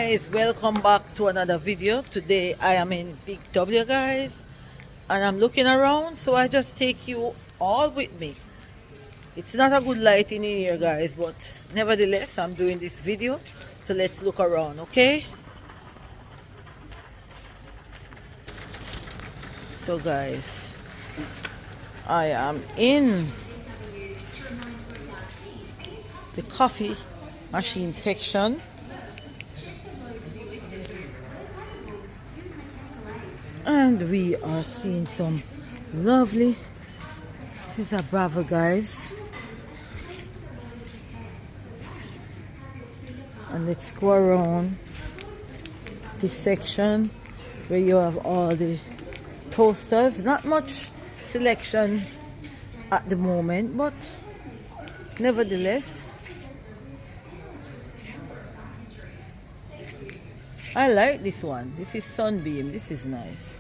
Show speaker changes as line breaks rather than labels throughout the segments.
guys, welcome back to another video. Today I am in Big W, guys, and I'm looking around, so I just take you all with me. It's not a good light in here, guys, but nevertheless I'm doing this video, so let's look around. Okay, so guys, I am in the coffee machine section, and we are seeing some lovely, this is a Bravo, guys, and let's go around this section where you have all the toasters. Not much selection at the moment, but nevertheless I like this one. This is Sunbeam. This is nice.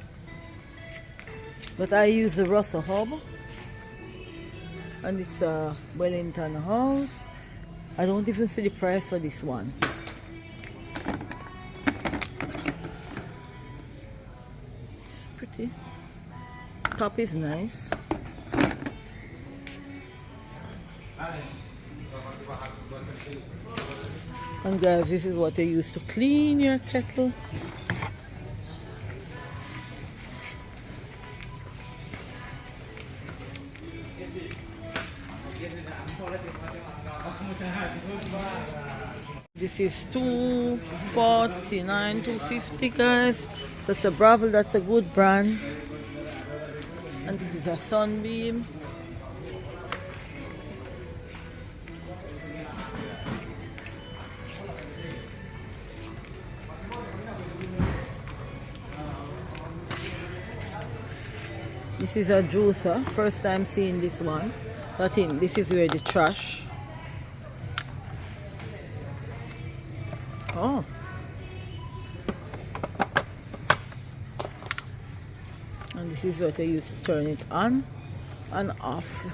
But I use the Russell Hub, and it's a Wellington House. I don't even see the price for this one. It's pretty. Top is nice. And guys, this is what they use to clean your kettle. This is $2.49, $2.50, guys. So it's a Bravo, that's a good brand. And this is a Sunbeam. This is a juicer. First time seeing this one. I think this is where the trash. Oh. And this is what I use to turn it on and off.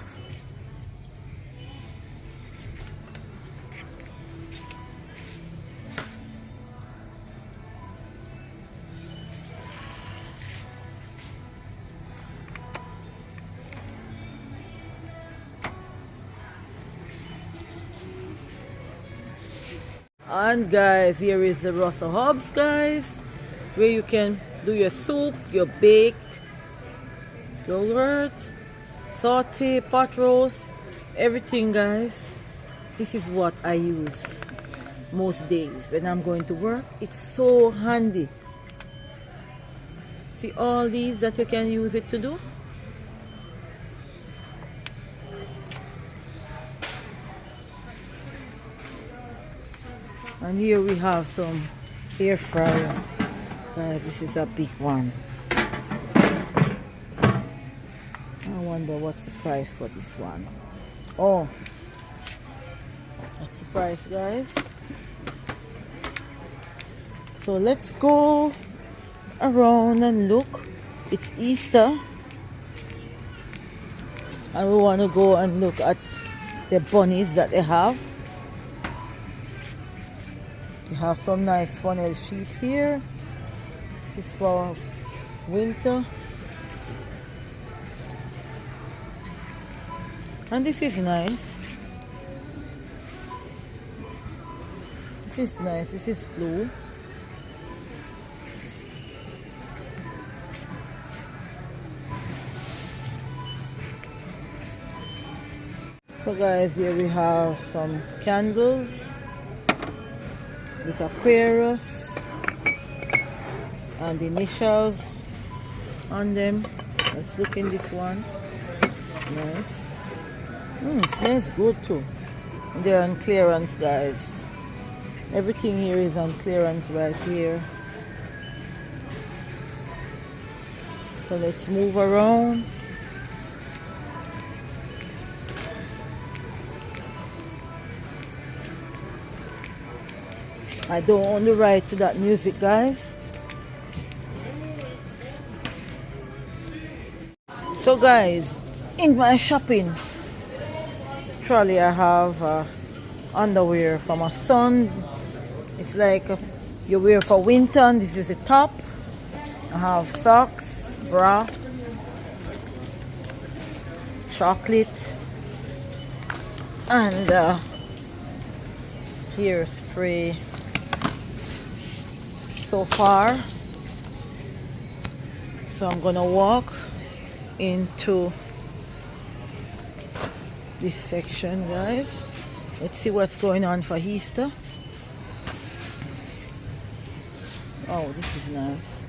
And guys, here is the Russell Hubs, guys, where you can do your soup, your bake, yogurt, saute, pot roast, everything, guys. This is what I use most days when I'm going to work. It's so handy. See all these that you can use it to do. And here we have some air fryer. Guys, this is a big one. I wonder what's the price for this one. Oh, that's the price, guys. So let's go around and look. It's Easter, and we want to go and look at the bunnies that they have. We have some nice funnel sheet here. This is for winter. And this is nice. This is nice. This is blue. So guys, here we have some candles with Aquarius and initials on them. Let's look in this one. It's nice. It smells good too. And they're on clearance, guys. Everything here is on clearance right here. So let's move around. I don't own the right to that music, guys. So guys, in my shopping trolley I have underwear for my son. It's like You wear for winter, and this is the top. I have socks, bra, chocolate, and hairspray. So far, so I'm gonna walk into this section, guys. Let's see what's going on for Easter. Oh, this is nice.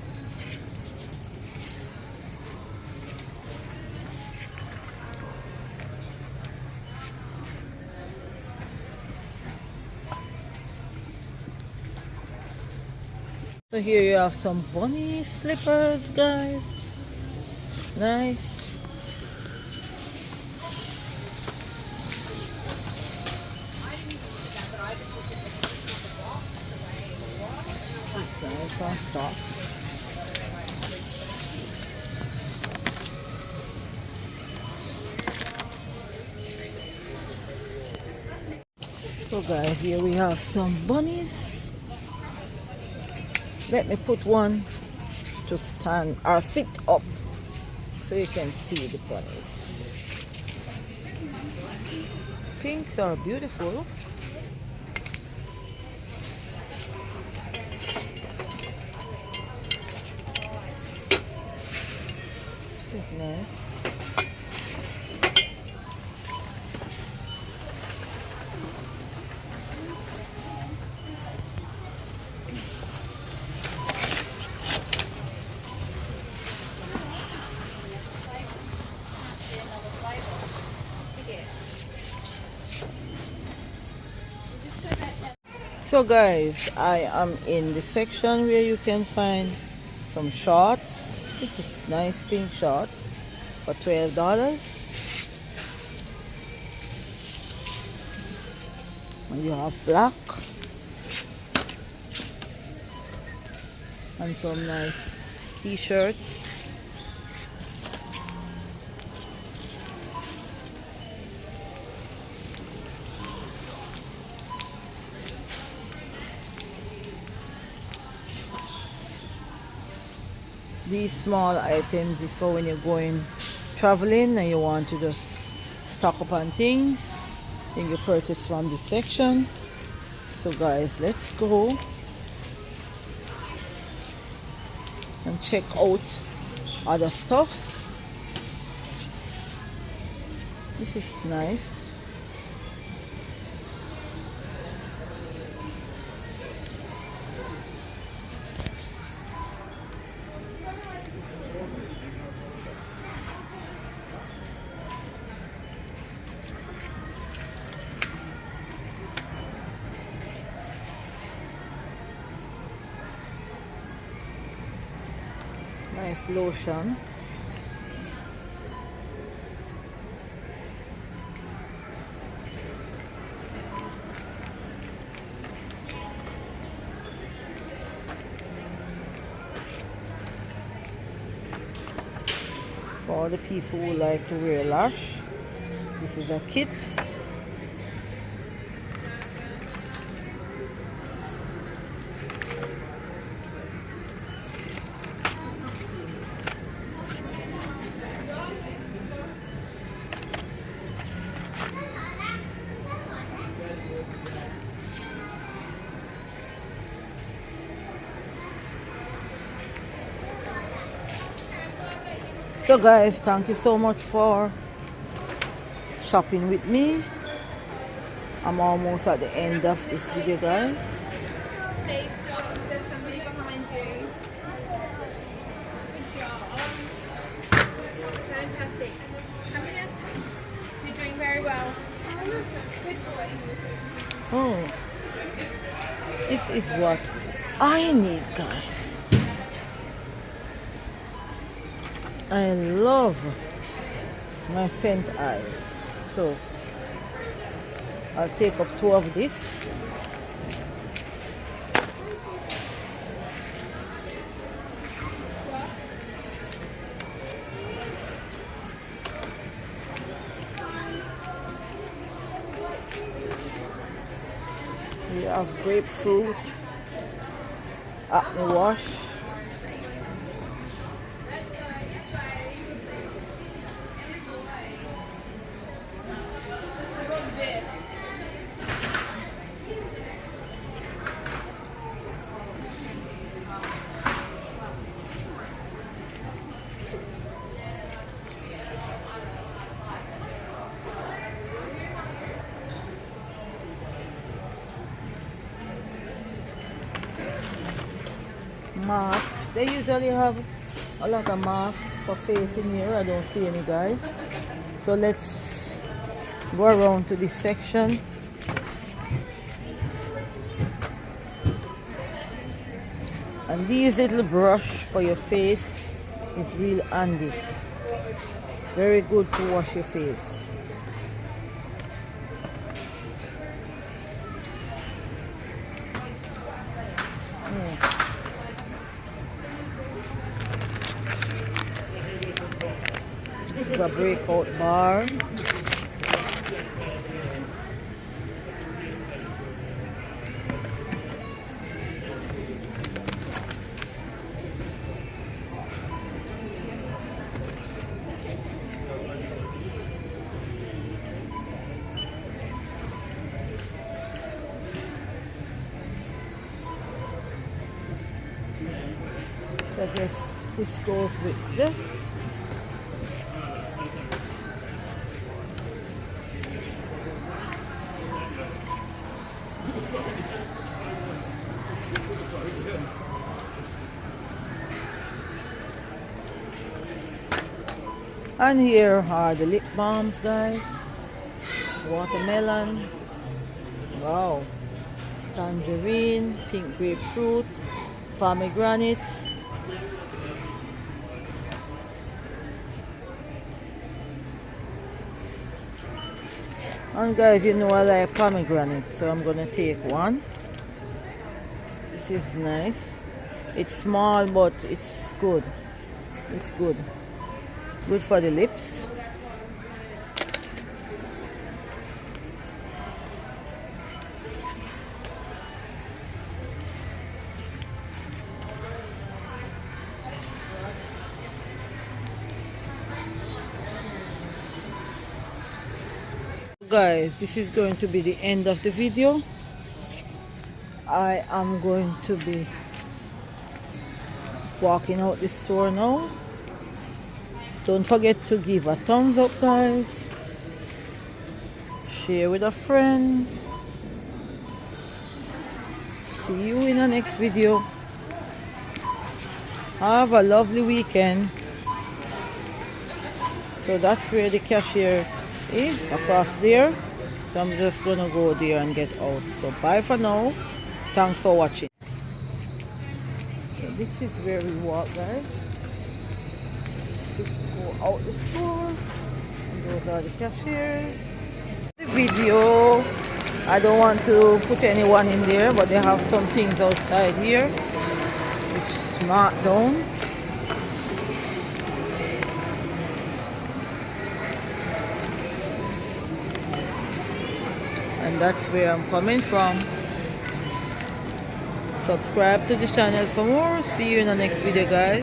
So here you have some bunny slippers, guys. Nice. Nice and soft. So guys, here we have some bunnies. Let me put one to stand or sit up so you can see the bunnies. Pinks are beautiful. This is nice. So guys, I am in the section where you can find some shorts. This is nice pink shorts for $12. And you have black and some nice t-shirts. These small items is for when you're going traveling and you want to just stock up on things. Then you purchase from this section. So guys, let's go and check out other stuffs. This is nice. Nice lotion. For all the people who like to wear lash, this is a kit. So guys, thank you so much for shopping with me. I'm almost at the end of this video, guys.
Please stop, there's somebody behind you. Good job. Fantastic. Come here. You're doing very well. Good boy.
Oh, this is what I need, guys. I love my scent eyes, so I'll take up 2 of this. We have grapefruit, acne wash. Mask. They usually have a lot of masks for face in here. I don't see any, guys. So let's go around to this section. And these little brush for your face is real handy. It's very good to wash your face. This is a breakout bar. So I guess this goes with that. And here are the lip balms, guys. Watermelon. Wow. Tangerine, pink grapefruit, pomegranate. And guys, you know I like pomegranate, so I'm gonna take one. This is nice. It's small, but it's good. It's good. Good for the lips. Guys, this is going to be the end of the video. I am going to be walking out the store now. Don't forget to give a thumbs up, guys. Share with a friend. See you in the next video. Have a lovely weekend. So that's where the cashier is, across there. So I'm just gonna go there and get out. So bye for now. Thanks for watching. So this is where we walk, guys, to go out the store. And those are the cashiers. The video, I don't want to put anyone in there, but they have some things outside here which is marked down. And that's where I'm coming from. Subscribe to the channel for more. See you in the next video, guys.